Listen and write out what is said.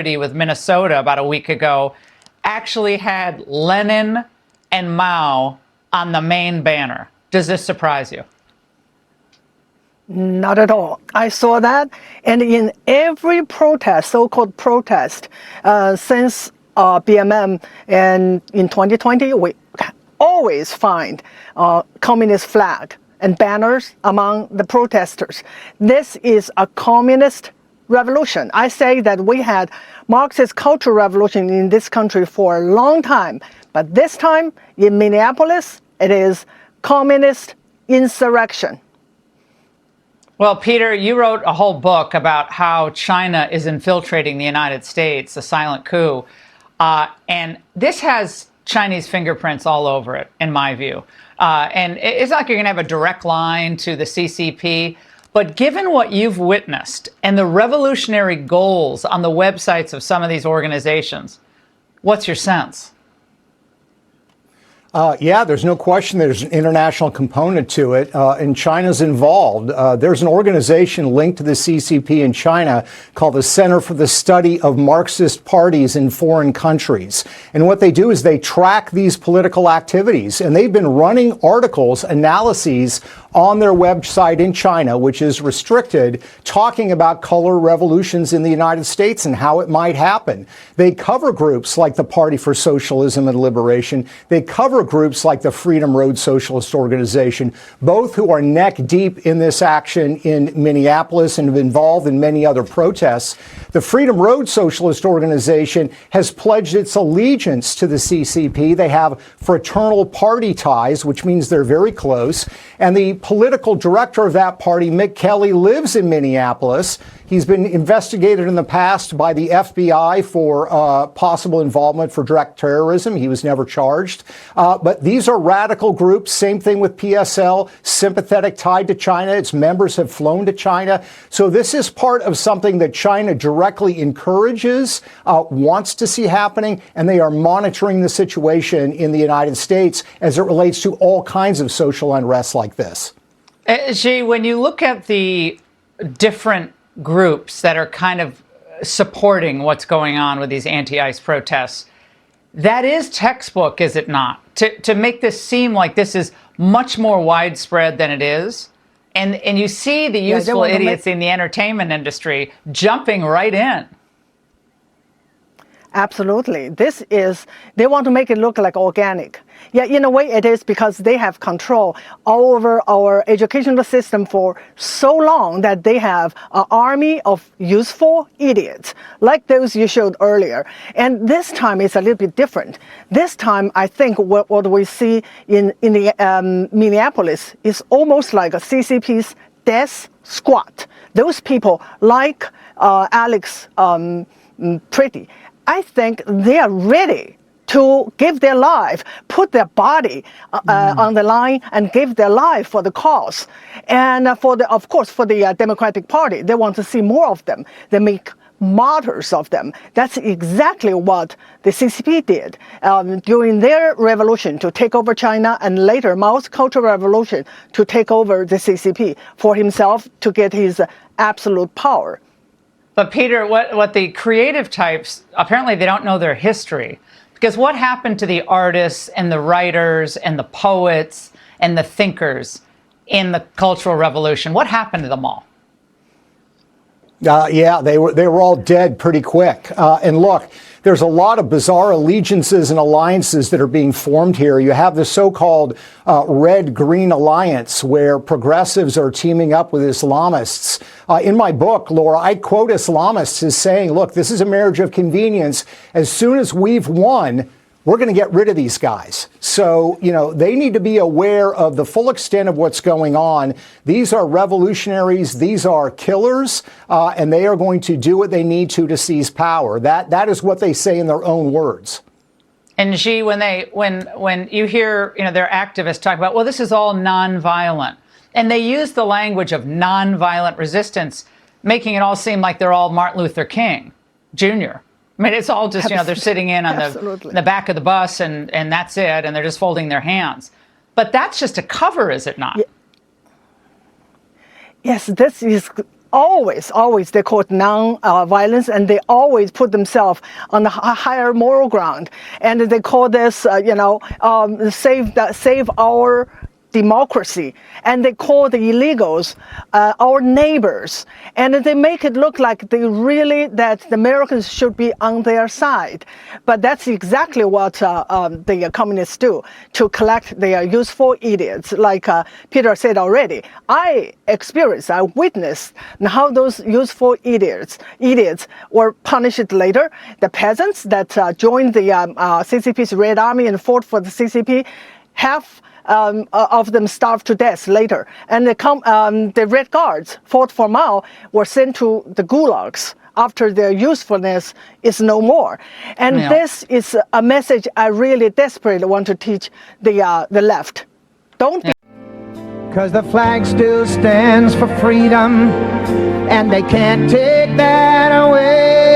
with Minnesota about a week ago actually had Lenin and Mao on the main banner. Does this surprise you? Not at all. I saw that, and in every protest, so-called protest, since BMM, and in 2020, we always find communist flag and banners among the protesters. This is a communist revolution. I say that we had Marxist cultural revolution in this country for a long time, but this time in Minneapolis, it is communist insurrection. Well, Peter, you wrote a whole book about how China is infiltrating the United States, a silent coup. And this has Chinese fingerprints all over it, in my view. And it's not like you're going to have a direct line to the CCP. But given what you've witnessed and the revolutionary goals on the websites of some of these organizations, what's your sense? Yeah, there's no question there's an international component to it, and China's involved. There's an organization linked to the CCP in China called the Center for the Study of Marxist Parties in Foreign Countries. And what they do is they track these political activities, and they've been running articles, analyses on their website in China, which is restricted, talking about color revolutions in the United States and how it might happen. They cover groups like the Party for Socialism and Liberation. They cover groups like the Freedom Road Socialist Organization, both who are neck deep in this action in Minneapolis and have been involved in many other protests. The Freedom Road Socialist Organization has pledged its allegiance to the CCP. They have fraternal party ties, which means they're very close. And the political director of that party, Mick Kelly, lives in Minneapolis. He's been investigated in the past by the FBI for possible involvement for direct terrorism. He was never charged. But these are radical groups. Same thing with PSL, sympathetic, tied to China. Its members have flown to China. So this is part of something that China directly encourages, wants to see happening, and they are monitoring the situation in the United States as it relates to all kinds of social unrest like this. Xi, when you look at the different groups that are kind of supporting what's going on with these anti-ICE protests, that is textbook, is it not? To make this seem like this is much more widespread than it is. And you see the useful idiots in the entertainment industry jumping right in. Absolutely. They want to make it look like organic. Yeah, in a way it is, because they have control over our educational system for so long that they have an army of useful idiots, like those you showed earlier. And this time it's a little bit different. This time, I think what we see in the Minneapolis is almost like a CCP's death squad. Those people like Alex Pretty, I think they are ready to give their life, put their body on the line and give their life for the cause. And of course, for the Democratic Party, they want to see more of them. They make martyrs of them. That's exactly what the CCP did during their revolution to take over China, and later Mao's Cultural Revolution to take over the CCP for himself to get his absolute power. But Peter, what the creative types, apparently they don't know their history. Because what happened to the artists and the writers and the poets and the thinkers in the Cultural Revolution? What happened to them all? Yeah, they were all dead pretty quick. And look, there's a lot of bizarre allegiances and alliances that are being formed here. You have the so-called Red-Green Alliance, where progressives are teaming up with Islamists. In my book, Laura, I quote Islamists as saying, look, this is a marriage of convenience. As soon as we've won, we're going to get rid of these guys. So, they need to be aware of the full extent of what's going on. These are revolutionaries. These are killers, and they are going to do what they need to seize power. That is what they say in their own words. And Xi, when you hear, their activists talk about, well, this is all nonviolent, and they use the language of nonviolent resistance, making it all seem like they're all Martin Luther King Jr. I mean, it's all just, they're sitting in on the back of the bus and that's it. And they're just folding their hands. But that's just a cover, is it not? Yes, this is always they quote non-violence, and they always put themselves on the higher moral ground, and they call this, save our democracy, and they call the illegals our neighbors, and they make it look like that the Americans should be on their side. But that's exactly what the communists do to collect their useful idiots. Like Peter said already, I witnessed how those useful idiots were punished later. The peasants that joined the CCP's Red Army and fought for the CCP, half of them starved to death later. And the Red Guards fought for Mao were sent to the gulags after their usefulness is no more. And this is a message I really desperately want to teach the left. Don't be. Because the flag still stands for freedom, and they can't take that away.